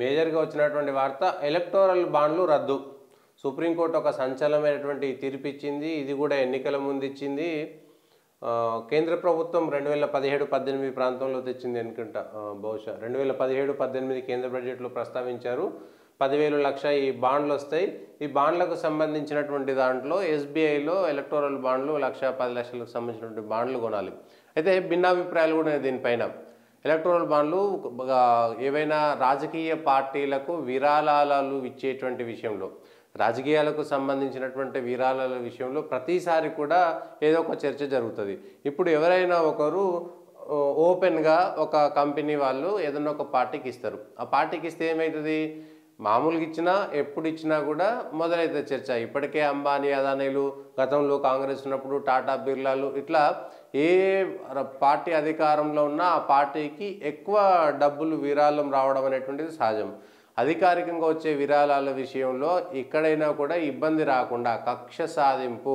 మేజర్గా వచ్చినటువంటి వార్త ఎలక్టోరల్ బాండ్లు రద్దు. సుప్రీంకోర్టు ఒక సంచలనమైనటువంటి తీర్పు ఇచ్చింది. ఇది కూడా ఎన్నికల ముందు ఇచ్చింది. కేంద్ర ప్రభుత్వం 2017-18 ప్రాంతంలో తెచ్చింది అనుకుంటా, బహుశా 2017-18 కేంద్ర బడ్జెట్లో ప్రస్తావించారు. 10,000 లక్ష ఈ బాండ్లు వస్తాయి. ఈ బాండ్లకు సంబంధించినటువంటి దాంట్లో ఎస్బీఐలో ఎలక్టోరల్ బాండ్లు 1,10,00,000లకు సంబంధించినటువంటి బాండ్లు కొనాలి. అయితే భిన్నాభిప్రాయాలు కూడా దీనిపైన. ఎలక్టోరల్ బాండ్లు ఏవైనా రాజకీయ పార్టీలకు విరాళాలు ఇచ్చేటువంటి విషయంలో, రాజకీయాలకు సంబంధించినటువంటి విరాళాల విషయంలో ప్రతిసారి కూడా ఏదో ఒక చర్చ జరుగుతుంది. ఇప్పుడు ఎవరైనా ఒకరు ఓపెన్గా ఒక కంపెనీ వాళ్ళు ఏదైనా ఒక పార్టీకి ఇస్తారు. ఆ పార్టీకి ఇస్తే ఏమవుతుంది? మామూలుగా ఇచ్చినా ఎప్పుడు ఇచ్చినా కూడా మొదలైతే చర్చ. ఇప్పటికే అంబానీ, అదానీలు, గతంలో కాంగ్రెస్ ఉన్నప్పుడు టాటా, బిర్లాలు, ఇట్లా ఏ పార్టీ అధికారంలో ఉన్నా ఆ పార్టీకి ఎక్కువ డబ్బులు విరాళం రావడం అనేటువంటిది సహజం. అధికారికంగా వచ్చే విరాళాల విషయంలో ఎక్కడైనా కూడా ఇబ్బంది రాకుండా కక్ష సాధింపు.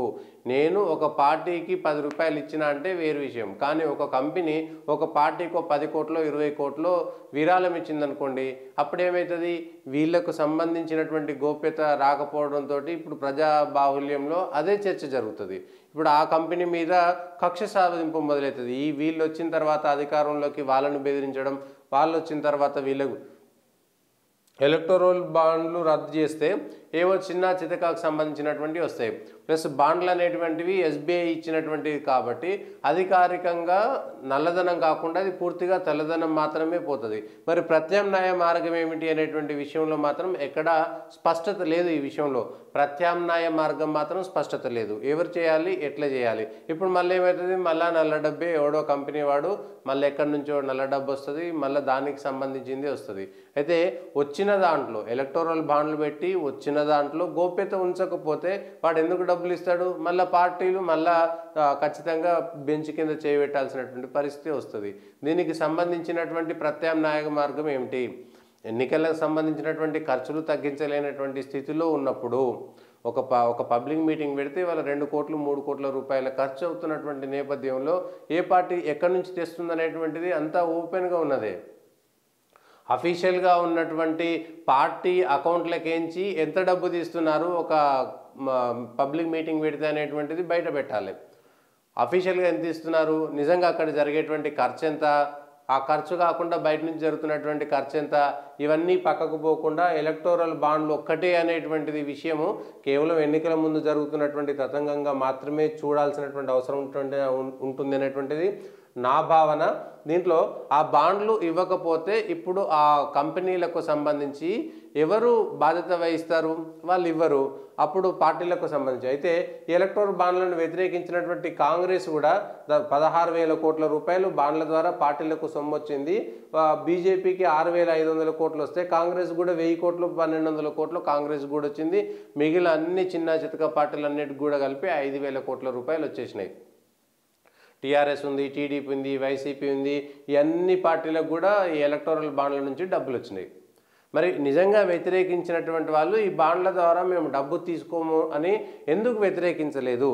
నేను ఒక పార్టీకి 10 రూపాయలు ఇచ్చినా అంటే వేరు విషయం. కానీ ఒక కంపెనీ ఒక పార్టీకి 10 కోట్లో 20 కోట్లో విరాళం ఇచ్చిందనుకోండి, అప్పుడేమవుతుంది? వీళ్లకు సంబంధించినటువంటి గోప్యత రాకపోవడంతో ఇప్పుడు ప్రజా బాహుల్యంలో అదే చర్చ జరుగుతుంది. ఇప్పుడు ఆ కంపెనీ మీద కక్ష సాధింపు మొదలవుతుంది. వీళ్ళు వచ్చిన తర్వాత అధికారంలోకి వాళ్ళను బెదిరించడం, వాళ్ళు వచ్చిన తర్వాత వీళ్ళకు ఎలక్టోరల్ బాండ్లు రద్దు చేస్తే ఏవో చిన్న చితకాకు సంబంధించినటువంటివి వస్తాయి. ప్లస్ బాండ్లు అనేటువంటివి ఎస్బీఐ ఇచ్చినటువంటివి కాబట్టి అధికారికంగా నల్లధనం కాకుండా అది పూర్తిగా తెల్లధనం మాత్రమే పోతుంది. మరి ప్రత్యామ్నాయ మార్గం ఏమిటి అనేటువంటి విషయంలో మాత్రం ఎక్కడా స్పష్టత లేదు. ఈ విషయంలో ప్రత్యామ్నాయ మార్గం మాత్రం స్పష్టత లేదు. ఎవరు చేయాలి, ఎట్లా చేయాలి? ఇప్పుడు మళ్ళీ ఏమవుతుంది? మళ్ళీ నల్ల డబ్బే ఎవడో కంపెనీ వాడు మళ్ళీ ఎక్కడి నుంచో నల్ల డబ్బు వస్తుంది, మళ్ళీ దానికి సంబంధించింది వస్తుంది. అయితే వచ్చిన దాంట్లో ఎలక్టోరల్ బాండ్లు పెట్టి వచ్చిన దాంట్లో గోప్యత ఉంచకపోతే వాడు ఎందుకు డబ్బులు ఇస్తాడు? మళ్ళీ పార్టీలు మళ్ళా ఖచ్చితంగా బెంచ్ కింద చేయబెట్టాల్సినటువంటి పరిస్థితి వస్తుంది. దీనికి సంబంధించినటువంటి ప్రత్యామ్నాయ మార్గం ఏమిటి? ఎన్నికలకు సంబంధించినటువంటి ఖర్చులు తగ్గించలేనటువంటి స్థితిలో ఉన్నప్పుడు ఒక పబ్లిక్ మీటింగ్ పెడితే వాళ్ళ 2 కోట్లు 3 కోట్ల రూపాయల ఖర్చు అవుతున్నటువంటి నేపథ్యంలో ఏ పార్టీ ఎక్కడి నుంచి తెస్తుంది అనేటువంటిది అంతా ఓపెన్గా ఉన్నదే. అఫీషియల్గా ఉన్నటువంటి పార్టీ అకౌంట్లకేంచి ఎంత డబ్బు తీస్తున్నారు ఒక పబ్లిక్ మీటింగ్ పెడితే అనేటువంటిది బయట పెట్టాలి. అఫీషియల్గా ఎంత ఇస్తున్నారు, నిజంగా అక్కడ జరిగేటువంటి ఖర్చు ఎంత, ఆ ఖర్చు కాకుండా బయట నుంచి జరుగుతున్నటువంటి ఖర్చు ఎంత, ఇవన్నీ పక్కకు పోకుండా ఎలక్టోరల్ బాండ్లు ఒక్కటే అనేటువంటిది విషయము కేవలం ఎన్నికల ముందు జరుగుతున్నటువంటి తతంగంగా మాత్రమే చూడాల్సినటువంటి అవసరం ఉంటుంది అనేటువంటిది నా భావన. దీంట్లో ఆ బాండ్లు ఇవ్వకపోతే ఇప్పుడు ఆ కంపెనీలకు సంబంధించి ఎవరు బాధ్యత వహిస్తారు? వాళ్ళు ఇవ్వరు. అప్పుడు పార్టీలకు సంబంధించి అయితే ఎలక్టోరల్ బాండ్లను వ్యతిరేకించినటువంటి కాంగ్రెస్ కూడా 16,000 కోట్ల రూపాయలు బాండ్ల ద్వారా పార్టీలకు సొమ్ము వచ్చింది. బీజేపీకి 6,500 కోట్లు వస్తే కాంగ్రెస్ కూడా 1,000 కోట్లు 1,200 కోట్లు కాంగ్రెస్ కూడా వచ్చింది. మిగిలిన అన్ని చిన్న చితక పార్టీలన్నిటికి కూడా కలిపి 5,000 కోట్ల రూపాయలు వచ్చేసినాయి. టీఆర్ఎస్ ఉంది, టీడీపీ ఉంది, వైసీపీ ఉంది, ఈ అన్ని పార్టీలకు కూడా ఈ ఎలక్టోరల్ బాండ్ల నుంచి డబ్బులు వచ్చినాయి. మరి నిజంగా వ్యతిరేకించినటువంటి వాళ్ళు ఈ బాండ్ల ద్వారా మేము డబ్బు తీసుకోము అని ఎందుకు వ్యతిరేకించలేదు?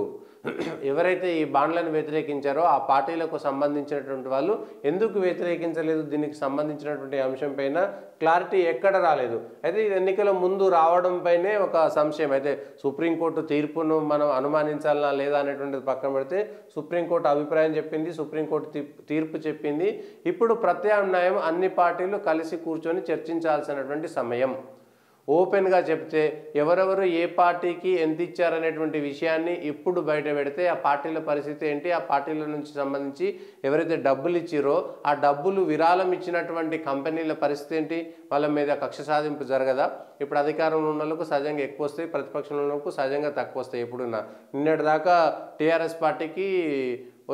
ఎవరైతే ఈ బాండ్లను వ్యతిరేకించారో ఆ పార్టీలకు సంబంధించినటువంటి వాళ్ళు ఎందుకు వ్యతిరేకించలేదు? దీనికి సంబంధించినటువంటి అంశం పైన క్లారిటీ ఎక్కడ రాలేదు. అయితే ఇది ఎన్నికల ముందు రావడం పైనే ఒక సంశయం. అయితే సుప్రీంకోర్టు తీర్పును మనం అనుమానించాలా లేదా అనేటువంటిది పక్కన పెడితే సుప్రీంకోర్టు అభిప్రాయం చెప్పింది, సుప్రీంకోర్టు తీర్పు చెప్పింది. ఇప్పుడు ప్రత్యామ్నాయం అన్ని పార్టీలు కలిసి కూర్చొని చర్చించాల్సినటువంటి సమయం. ఓపెన్గా చెప్తే ఎవరెవరు ఏ పార్టీకి ఎంత ఇచ్చారనేటువంటి విషయాన్ని ఇప్పుడు బయట పెడితే ఆ పార్టీల పరిస్థితి ఏంటి, ఆ పార్టీల నుంచి సంబంధించి ఎవరైతే డబ్బులు ఇచ్చిరో ఆ డబ్బులు విరాళం ఇచ్చినటువంటి కంపెనీల పరిస్థితి ఏంటి? వాళ్ళ మీద కక్ష సాధింపు జరగదా? ఇప్పుడు అధికారంలో ఉన్న వాళ్ళకు సహజంగా ఎక్కువ వస్తాయి, ప్రతిపక్షంలో ఉన్న వాళ్ళకు సహజంగా తక్కువ వస్తాయి. ఎప్పుడున్నా నిన్నటి దాకా టీఆర్ఎస్ పార్టీకి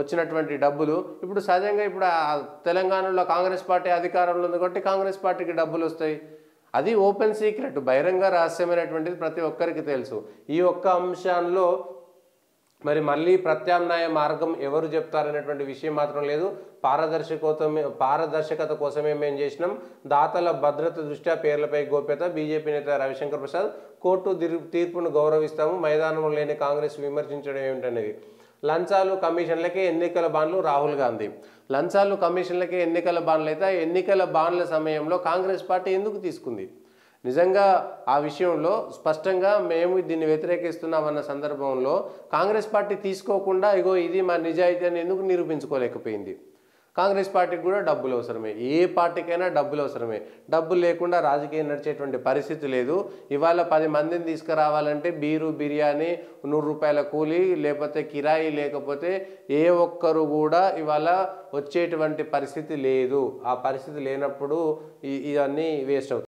వచ్చినటువంటి డబ్బులు ఇప్పుడు సహజంగా ఇప్పుడు తెలంగాణలో కాంగ్రెస్ పార్టీ అధికారంలో ఉంది కాబట్టి కాంగ్రెస్ పార్టీకి డబ్బులు వస్తాయి. అది ఓపెన్ సీక్రెట్, బహిరంగ రహస్యమైనటువంటిది ప్రతి ఒక్కరికి తెలుసు. ఈ ఒక్క అంశాల్లో మరి మళ్ళీ ప్రత్యామ్నాయ మార్గం ఎవరు చెప్తారనేటువంటి విషయం మాత్రం లేదు. పారదర్శకత కోసమే మేము చేసినాం. దాతల భద్రత దృష్ట్యా పేర్లపై గోప్యత. బీజేపీ నేత రవిశంకర్ ప్రసాద్ కోర్టు తీర్పును గౌరవిస్తాము. మైదానంలో లేని కాంగ్రెస్ విమర్శించడం ఏమిటనేది లంచాలు కమిషన్లకే ఎన్నికల బాండ్లు రాహుల్ గాంధీ. లంచాలు కమిషన్లకే ఎన్నికల బాండ్లు అయితే ఆ ఎన్నికల బాండ్ల సమయంలో కాంగ్రెస్ పార్టీ ఎందుకు తీసుకుంది? నిజంగా ఆ విషయంలో స్పష్టంగా మేము దీన్ని వ్యతిరేకిస్తున్నామన్న సందర్భంలో కాంగ్రెస్ పార్టీ తీసుకోకుండా ఇగో ఇది మా నిజాయితీ అని ఎందుకు నిరూపించుకోలేకపోయింది? కాంగ్రెస్ పార్టీకి కూడా డబ్బులు అవసరమే, ఏ పార్టీకైనా డబ్బులు అవసరమే. డబ్బులు లేకుండా రాజకీయం నడిచేటువంటి పరిస్థితి లేదు. ఇవాళ 10 మందిని తీసుకురావాలంటే బీరు బిర్యానీ 100 రూపాయల కూలీ లేకపోతే కిరాయి లేకపోతే ఏ ఒక్కరు కూడా ఇవాళ వచ్చేటువంటి పరిస్థితి లేదు. ఆ పరిస్థితి లేనప్పుడు ఇవన్నీ వేస్ట్ అవుతాయి.